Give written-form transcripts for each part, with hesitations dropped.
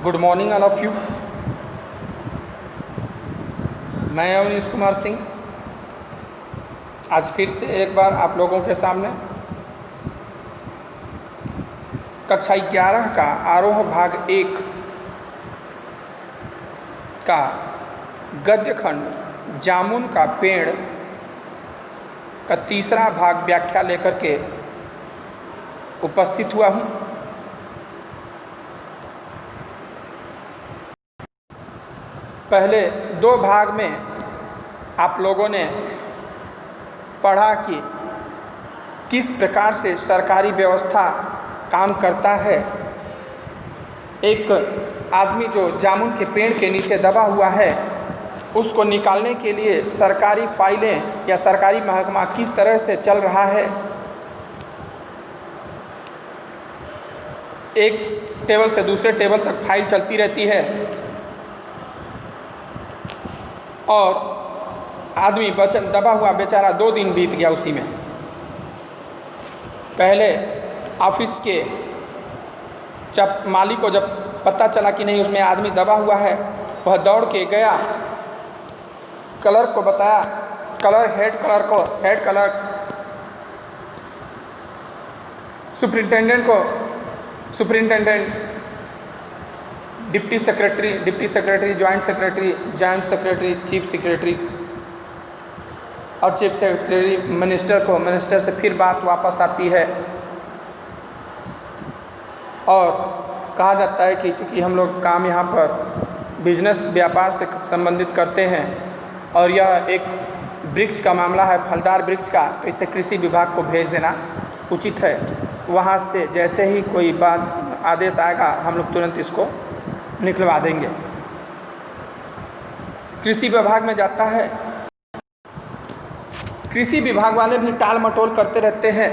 Good morning all of you. मैं अवनीश कुमार सिंह आज फिर से एक बार आप लोगों के सामने कक्षा 11 का आरोह भाग 1 का गद्य खंड जामुन का पेड़ का तीसरा भाग व्याख्या लेकर के उपस्थित हुआ हूँ। पहले 2 भाग में आप लोगों ने पढ़ा कि किस प्रकार से सरकारी व्यवस्था काम करता है। एक आदमी जो जामुन के पेड़ के नीचे दबा हुआ है उसको निकालने के लिए सरकारी फाइलें या सरकारी महकमा किस तरह से चल रहा है। एक टेबल से दूसरे टेबल तक फाइल चलती रहती है और आदमी दबा हुआ बेचारा 2 दिन बीत गया उसी में। पहले ऑफिस के जब मालिक को जब पता चला कि नहीं उसमें आदमी दबा हुआ है, वह दौड़ के गया, कलर को बताया, हेड कलर सुपरिंटेंडेंट को, superintendent deputy secretary, joint secretary, chief secretary और चीफ सेक्रेटरी मिनिस्टर को, मिनिस्टर से फिर बात वापस आती है और कहा जाता है कि चूँकि हम लोग काम यहाँ पर बिजनेस व्यापार से संबंधित करते हैं और यह एक वृक्ष का मामला है, फलदार वृक्ष का, तो इसे कृषि विभाग को भेज देना उचित है। वहाँ से जैसे ही कोई बात आदेश आएगा हम लोग तुरंत इसको निकलवा देंगे। कृषि विभाग में जाता है, कृषि विभाग वाले भी टाल मटोल करते रहते हैं,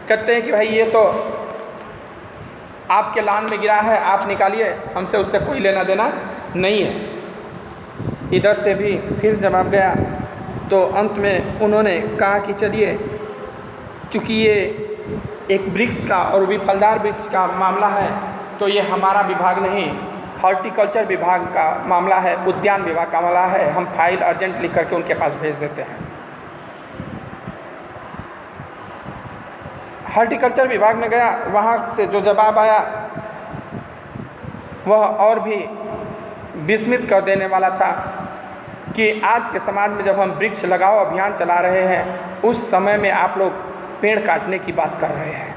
कहते हैं कि भाई ये तो आपके लान में गिरा है, आप निकालिए, हमसे उससे कोई लेना देना नहीं है। इधर से भी फिर जवाब गया तो अंत में उन्होंने कहा कि चलिए चूँकि ये एक वृक्ष का और भी फलदार वृक्ष का मामला है तो ये हमारा विभाग नहीं, हॉर्टिकल्चर विभाग का मामला है, उद्यान विभाग का मामला है, हम फाइल अर्जेंट लिख करके उनके पास भेज देते हैं। हॉर्टिकल्चर विभाग में गया, वहाँ से जो जवाब आया वह और भी विस्मित कर देने वाला था कि आज के समाज में जब हम वृक्ष लगाओ अभियान चला रहे हैं उस समय में आप लोग पेड़ काटने की बात कर रहे हैं।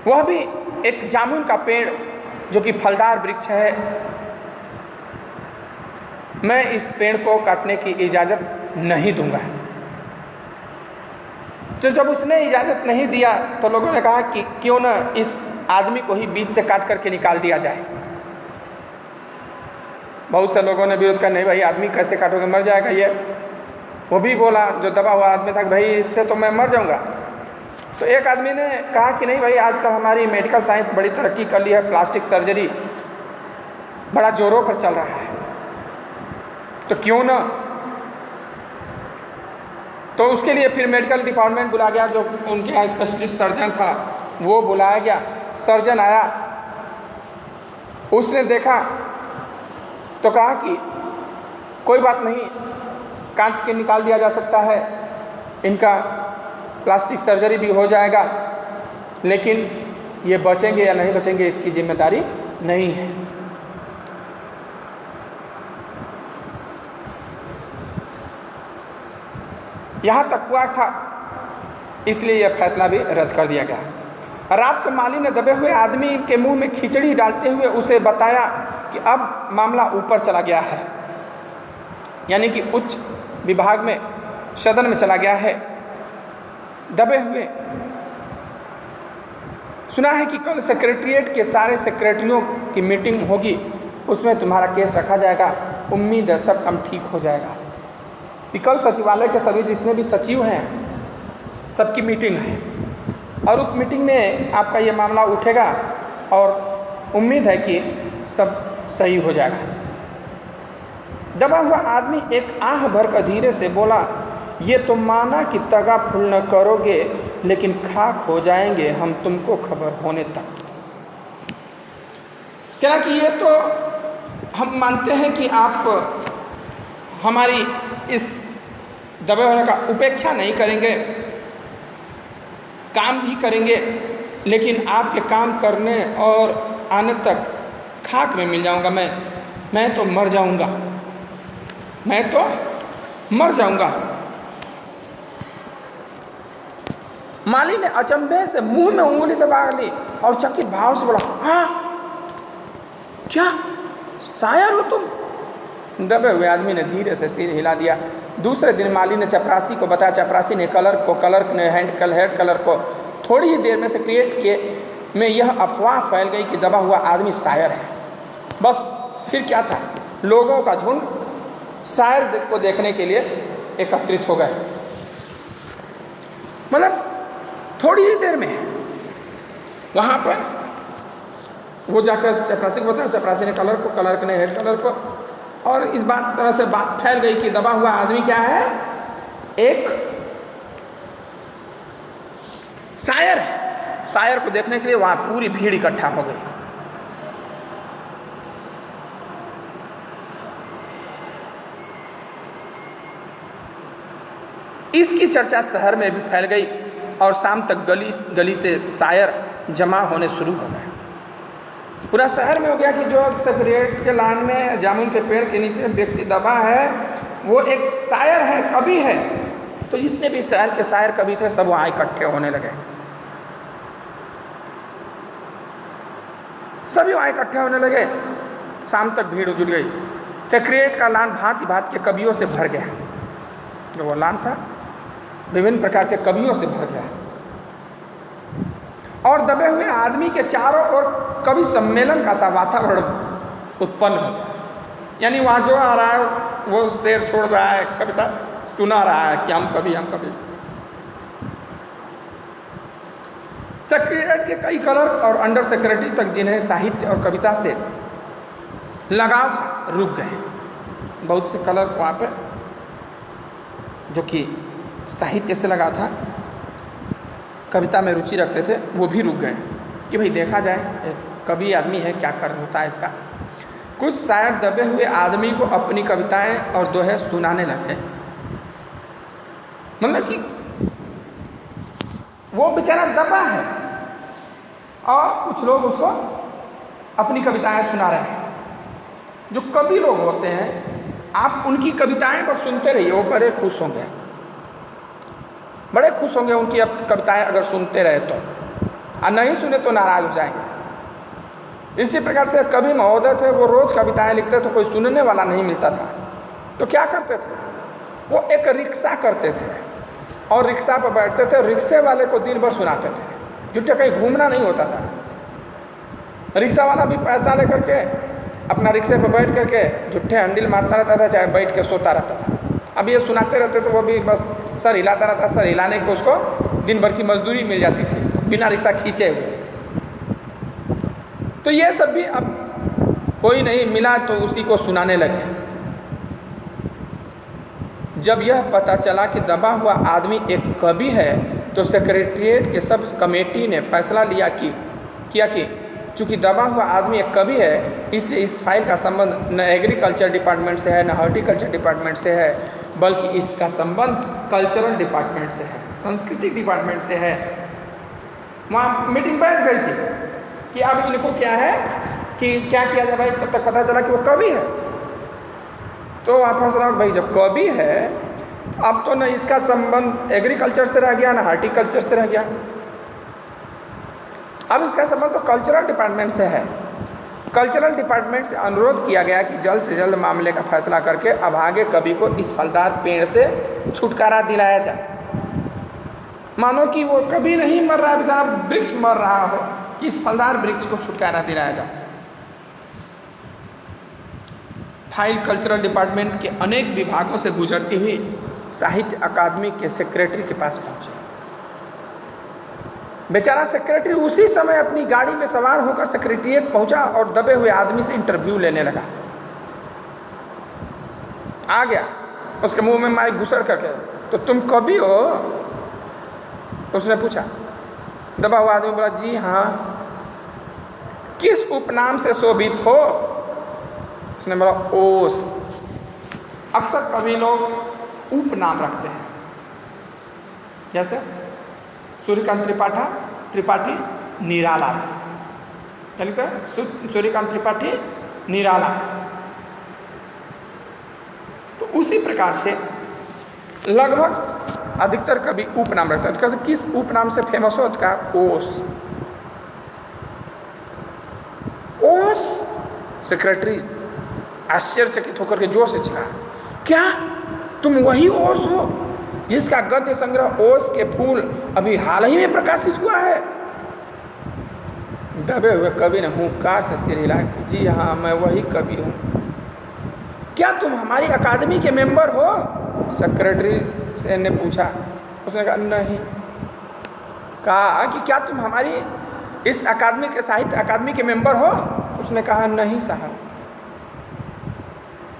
वह भी एक जामुन का पेड़ जो कि फलदार वृक्ष है। मैं इस पेड़ को काटने की इजाज़त नहीं दूंगा। तो जब उसने इजाज़त नहीं दिया तो लोगों ने कहा कि क्यों न इस आदमी को ही बीच से काट करके निकाल दिया जाए। बहुत से लोगों ने विरोध किया, नहीं भाई आदमी कैसे काटोगे, मर जाएगा ये। वो भी बोला जो दबा हुआ आदमी था, भाई इससे तो मैं मर जाऊंगा। तो एक आदमी ने कहा कि नहीं भाई आजकल हमारी मेडिकल साइंस बड़ी तरक्की कर ली है, प्लास्टिक सर्जरी बड़ा जोरों पर चल रहा है, तो क्यों ना। तो उसके लिए फिर मेडिकल डिपार्टमेंट बुला गया, जो उनके यहाँ स्पेशलिस्ट सर्जन था वो बुलाया गया। सर्जन आया, उसने देखा तो कहा कि कोई बात नहीं, काट के निकाल दिया जा सकता है, इनका प्लास्टिक सर्जरी भी हो जाएगा, लेकिन ये बचेंगे या नहीं बचेंगे इसकी जिम्मेदारी नहीं है। यहाँ तक हुआ था, इसलिए यह फैसला भी रद्द कर दिया गया। रात को माली ने दबे हुए आदमी के मुंह में खिचड़ी डालते हुए उसे बताया कि अब मामला ऊपर चला गया है, यानी कि उच्च विभाग में, सदन में चला गया है। दबे हुए सुना है कि कल सेक्रेटरिएट के सारे सेक्रेटरियों की मीटिंग होगी, उसमें तुम्हारा केस रखा जाएगा, उम्मीद है सब काम ठीक हो जाएगा। कि कल सचिवालय के सभी जितने भी सचिव हैं सबकी मीटिंग है और उस मीटिंग में आपका ये मामला उठेगा और उम्मीद है कि सब सही हो जाएगा। दबा हुआ आदमी एक आह भरकर धीरे से बोला, ये तो माना कि तगा फुल न करोगे, लेकिन खाक हो जाएंगे हम तुमको खबर होने तक। क्या कि ये तो हम मानते हैं कि आप हमारी इस दबे होने का उपेक्षा नहीं करेंगे, काम भी करेंगे, लेकिन आपके काम करने और आने तक खाक में मिल जाऊंगा मैं तो मर जाऊंगा, मैं तो मर जाऊंगा। माली ने अचंभे से मुंह में उंगली दबा ली और चकित भाव से बोला, हाँ क्या शायर हो तुम? दबे हुए आदमी ने धीरे से सिर हिला दिया। दूसरे दिन माली ने चपरासी को बताया। चपरासी ने क्लर्क ने हेड कलर को थोड़ी ही देर में सेक्रेटरी के में यह अफवाह फैल गई कि दबा हुआ आदमी शायर है। बस फिर क्या था, लोगों का झुंड शायर को देखने के लिए एकत्रित हो गए। मतलब थोड़ी ही देर में वहाँ पर वो जाकर चपरासी को बताया। चपरासी ने क्लर्क ने हेड कलर को, और इस तरह से बात फैल गई कि दबा हुआ आदमी क्या है, एक शायर है। शायर को देखने के लिए वहाँ पूरी भीड़ इकट्ठा हो गई। इसकी चर्चा शहर में भी फैल गई और शाम तक गली से शायर जमा होने शुरू हो गए। पूरा शहर में हो गया कि जो सेक्रेटरी के लान में जामुन के पेड़ के नीचे व्यक्ति दबा है वो एक शायर है, कवि है। तो जितने भी शहर के शायर कवि थे सब वहाँ इकट्ठे होने लगे, सभी वहाँ इकट्ठे होने लगे। शाम तक भीड़ जुट गई। सेक्रेटरी का लान भांति भांति के कवियों से भर गया। जो वो लान था विभिन्न प्रकार के कवियों से भर गया और दबे हुए आदमी के चारों ओर कवि सम्मेलन का सा वातावरण उत्पन्न हो गया। यानी वहाँ जो आ रहा है वो शेर छोड़ रहा है, कविता सुना रहा है कि हम कवि। सेक्रेटरी के कई क्लर्क और अंडर सेक्रेटरी तक जिन्हें साहित्य और कविता से लगाव था रुक गए। बहुत से क्लर्क वहाँ पे जो कि साहित्य से लगा था, कविता में रुचि रखते थे, वो भी रुक गए कि भाई देखा जाए एक कवि आदमी है क्या कर होता है इसका। कुछ शायर दबे हुए आदमी को अपनी कविताएं और दोहे सुनाने लगे। मतलब कि वो बेचारा दबा है और कुछ लोग उसको अपनी कविताएं सुना रहे हैं। जो कवि लोग होते हैं आप उनकी कविताएं बस सुनते रहिए, वो बड़े खुश होंगे, बड़े खुश होंगे उनकी अब कविताएं अगर सुनते रहे तो, और नहीं सुने तो नाराज हो जाएंगे। इसी प्रकार से कवि महोदय थे, वो रोज़ कविताएं लिखते थे, कोई सुनने वाला नहीं मिलता था तो क्या करते थे, वो एक रिक्शा करते थे और रिक्शा पर बैठते थे। रिक्शे वाले को दिन भर सुनाते थे, जुटे कहीं घूमना नहीं होता था। रिक्शा वाला भी पैसा लेकर के अपना रिक्शे पर बैठ करके झुट्ठे हंडिल मारता रहता था, चाहे बैठ के सोता रहता था। अब ये सुनाते रहते तो वो भी बस सर हिलाता रहता। सर हिलाने को उसको दिन भर की मजदूरी मिल जाती थी बिना रिक्शा खींचे हुए। तो ये सब भी अब कोई नहीं मिला तो उसी को सुनाने लगे। जब यह पता चला कि दबा हुआ आदमी एक कवि है तो सेक्रेटेरिएट के सब कमेटी ने फैसला किया कि चूँकि दबा हुआ आदमी एक कवि है इसलिए इस फाइल का संबंध न एग्रीकल्चर डिपार्टमेंट से है न हॉर्टिकल्चर डिपार्टमेंट से है, बल्कि इसका संबंध कल्चरल डिपार्टमेंट से है, संस्कृति डिपार्टमेंट से है। वहाँ मीटिंग बैठ गई थी कि अब इनको क्या है कि क्या किया जाए। भाई तब तक पता चला कि वो कवि है तो वहाँ फैसला भाई जब कवि है अब तो न इसका संबंध एग्रीकल्चर से रह गया न हॉर्टिकल्चर से रह गया, अब इसका संबंध तो कल्चरल डिपार्टमेंट से है। कल्चरल डिपार्टमेंट से अनुरोध किया गया कि जल्द से जल्द मामले का फैसला करके अभागे कवि को इस फलदार पेड़ से छुटकारा दिलाया जाए। मानो कि वो कभी नहीं मर रहा, बेचारा वृक्ष मर रहा हो, कि इस फलदार वृक्ष को छुटकारा दिलाया जाए। फाइल कल्चरल डिपार्टमेंट के अनेक विभागों से गुजरती हुई साहित्य अकादमी के सेक्रेटरी के पास पहुंची। बेचारा सेक्रेटरी उसी समय अपनी गाड़ी में सवार होकर सेक्रेटेरिएट पहुंचा और दबे हुए आदमी से इंटरव्यू लेने लगा। आ गया उसके मुंह में माइक घुसड़ करके, तो तुम कवि हो? उसने पूछा, दबा हुआ आदमी बोला, जी हाँ, किस उपनाम से शोभित हो? उसने बोला, ओस। अक्सर कवि लोग उपनाम रखते हैं, जैसे सूर्यकांत त्रिपाठी निराला जी, क्या लिखते हैं? सूर्यकांत त्रिपाठी निराला। तो उसी प्रकार से लगभग अधिकतर कवि उपनाम रखते हैं। तो कहते किस उपनाम से फेमस हो? तो कहा ओस। ओस। सेक्रेटरी आश्चर्यचकित होकर के जोर से चिल्लाया, क्या तुम वही ओस हो जिसका गद्य संग्रह ओस के फूल अभी हाल ही में प्रकाशित हुआ है? दबे हुए कवि ने हुंकार से सिर हिलाया, जी हाँ, मैं वही कवि हूँ। क्या तुम हमारी अकादमी के मेंबर हो? सेक्रेटरी से ने पूछा। उसने कहा नहीं। कहा कि क्या तुम हमारी इस अकादमी के साहित्य अकादमी के मेंबर हो? उसने कहा नहीं साहब।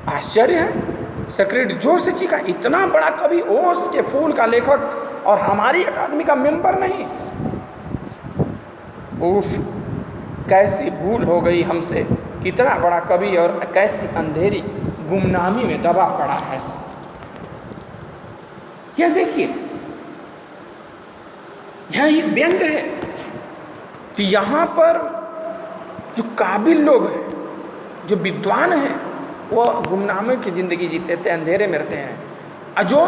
आश्चर्य है। सेक्रेटरी जोर से चीखा, इतना बड़ा कवि, ओस के फूल का लेखक, और हमारी अकादमी का मेंबर नहीं? उफ, कैसी भूल हो गई हमसे। कितना बड़ा कवि और कैसी अंधेरी गुमनामी में दबा पड़ा है। यह देखिए, यह एक व्यंग है कि यहाँ पर जो काबिल लोग हैं, जो विद्वान हैं, वो गुमनामी की ज़िंदगी जीते थे, अंधेरे में रहते हैं। और जो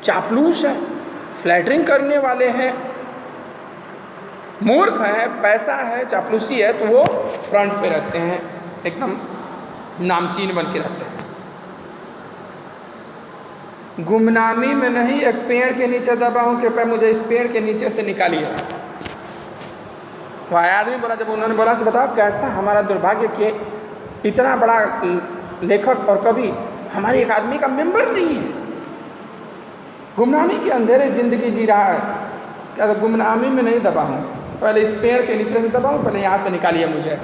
चापलूस है, फ्लैटरिंग करने वाले हैं, मूर्ख है, पैसा है, चापलूसी है, तो वो फ्रंट पे रहते हैं, एकदम नामचीन बन के रहते हैं। गुमनामी में नहीं, एक पेड़ के नीचे दबा हूँ, कृपया मुझे इस पेड़ के नीचे से निकालिए। वह आदमी बोला, जब उन्होंने बोला कि बताओ कैसा हमारा दुर्भाग्य कि इतना बड़ा लेखक और कवि हमारी अकादमी का मेंबर नहीं है, गुमनामी की अंधेरे जिंदगी जी रहा है। क्या तो गुमनामी में नहीं दबा हूँ, पहले इस पेड़ के नीचे से दबा हूँ, पहले यहाँ से निकालिए मुझे।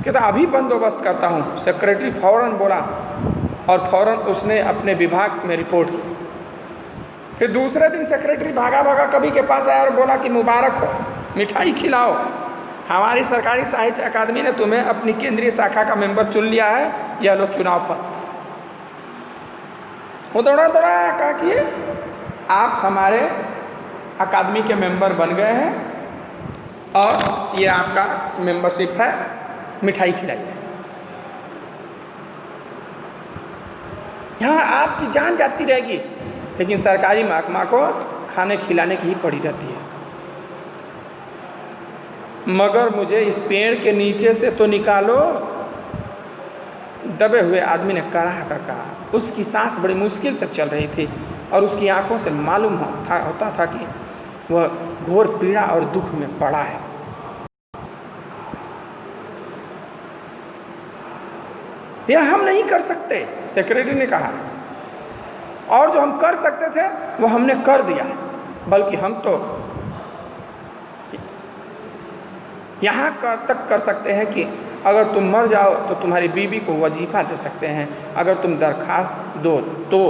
कहता अभी बंदोबस्त करता हूँ। सेक्रेटरी फौरन बोला और फौरन उसने अपने विभाग में रिपोर्ट की। फिर दूसरे दिन सेक्रेटरी भागा भागा कवि के पास आया और बोला कि मुबारक हो, मिठाई खिलाओ, हमारी सरकारी साहित्य अकादमी ने तुम्हें अपनी केंद्रीय शाखा का मेंबर चुन लिया है, यह लो चुनाव पत्र। वो दौड़ा दौड़ा कहा कि आप हमारे अकादमी के मेंबर बन गए हैं और ये आपका मेंबरशिप है, मिठाई खिलाइए। यहाँ आपकी जान जाती रहेगी, लेकिन सरकारी महकमा को खाने खिलाने की ही पड़ी रहती है। मगर मुझे इस पेड़ के नीचे से तो निकालो। दबे हुए आदमी ने कराह कर कहा। उसकी सांस बड़ी मुश्किल से चल रही थी और उसकी आंखों से मालूम होता था कि वह घोर पीड़ा और दुख में पड़ा है। यह हम नहीं कर सकते, सेक्रेटरी ने कहा, और जो हम कर सकते थे वो हमने कर दिया, बल्कि हम तो यहाँ तक कर सकते हैं कि अगर तुम मर जाओ तो तुम्हारी बीवी को वजीफा दे सकते हैं, अगर तुम दरखास्त दो तो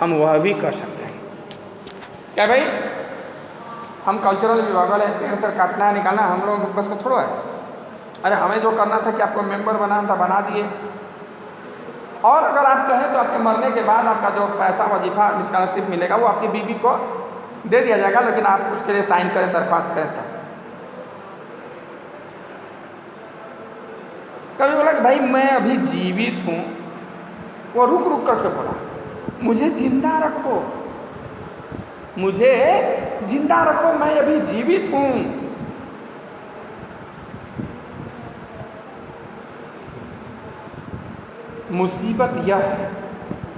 हम वह भी कर सकते हैं। क्या भाई, हम कल्चरल विभाग वाले, पेड़ से काटना निकालना हम लोग बस का थोड़ा है। अरे हमें जो करना था कि आपको मेंबर बनाना था, बना दिए। और अगर आप कहें तो आपके मरने के बाद आपका जो पैसा वजीफा स्कॉलरशिप मिलेगा वो आपकी बीवी को दे दिया जाएगा, लेकिन आप उसके लिए साइन करें, दरख्वास्त करें तब। कभी बोला कि भाई मैं अभी जीवित हूँ, वो रुक रुक करके बोला मुझे जिंदा रखो, मुझे जिंदा रखो, मैं अभी जीवित हूँ। मुसीबत यह है,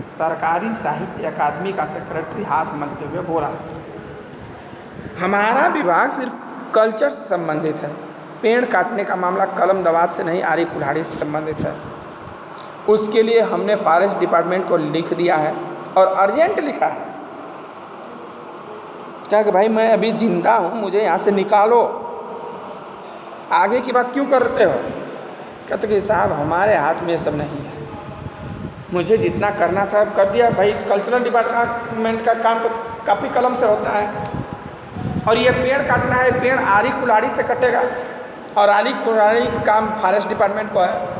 सरकारी साहित्य अकादमी का सेक्रेटरी हाथ मलते हुए बोला, हमारा विभाग सिर्फ कल्चर से संबंधित है, पेड़ काटने का मामला कलम दवात से नहीं, आरी कुल्हाड़ी से संबंधित है। उसके लिए हमने फॉरेस्ट डिपार्टमेंट को लिख दिया है और अर्जेंट लिखा है। क्या कि भाई मैं अभी जिंदा हूँ, मुझे यहाँ से निकालो, आगे की बात क्यों करते हो? कहते कि साहब हमारे हाथ में ये सब नहीं है, मुझे जितना करना था कर दिया भाई। कल्चरल डिपार्टमेंट का काम तो कापी कलम से होता है। और ये पेड़ काटना है, पेड़ आरी कुल्हाड़ी से कटेगा, और आरी कुल्हाड़ी का काम फॉरेस्ट डिपार्टमेंट को है।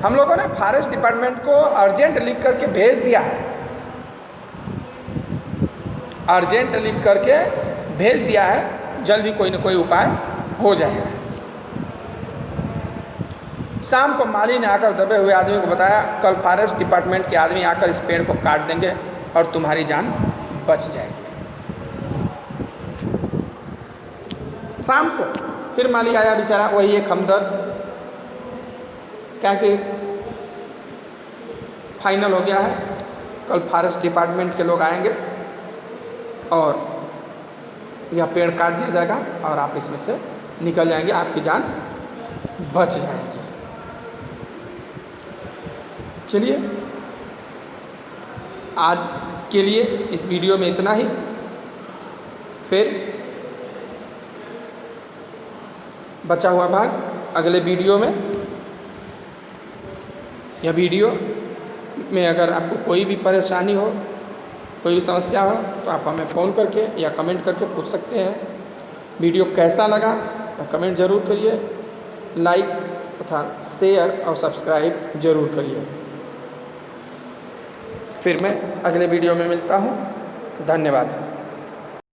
हम लोगों ने फॉरेस्ट डिपार्टमेंट को अर्जेंट लिख करके भेज दिया है, अर्जेंट लिख करके भेज दिया है, जल्दी कोई ना कोई उपाय हो जाएगा। शाम को माली ने आकर दबे हुए आदमी को बताया, कल फॉरेस्ट डिपार्टमेंट के आदमी आकर इस पेड़ को काट देंगे और तुम्हारी जान बच जाएगी। शाम को फिर माली आया बेचारा, वही एक हमदर्द, क्या कि फाइनल हो गया है, कल फॉरेस्ट डिपार्टमेंट के लोग आएंगे और यह पेड़ काट दिया जाएगा और आप इसमें से निकल जाएंगे, आपकी जान बच जाएगी। चलिए आज के लिए इस वीडियो में इतना ही। फिर बचा हुआ भाग अगले वीडियो में। यह वीडियो में अगर आपको कोई भी परेशानी हो, कोई भी समस्या हो, तो आप हमें फ़ोन करके या कमेंट करके पूछ सकते हैं। वीडियो कैसा लगा कमेंट ज़रूर करिए, लाइक तथा शेयर और सब्सक्राइब ज़रूर करिए। फिर मैं अगले वीडियो में मिलता हूँ। धन्यवाद।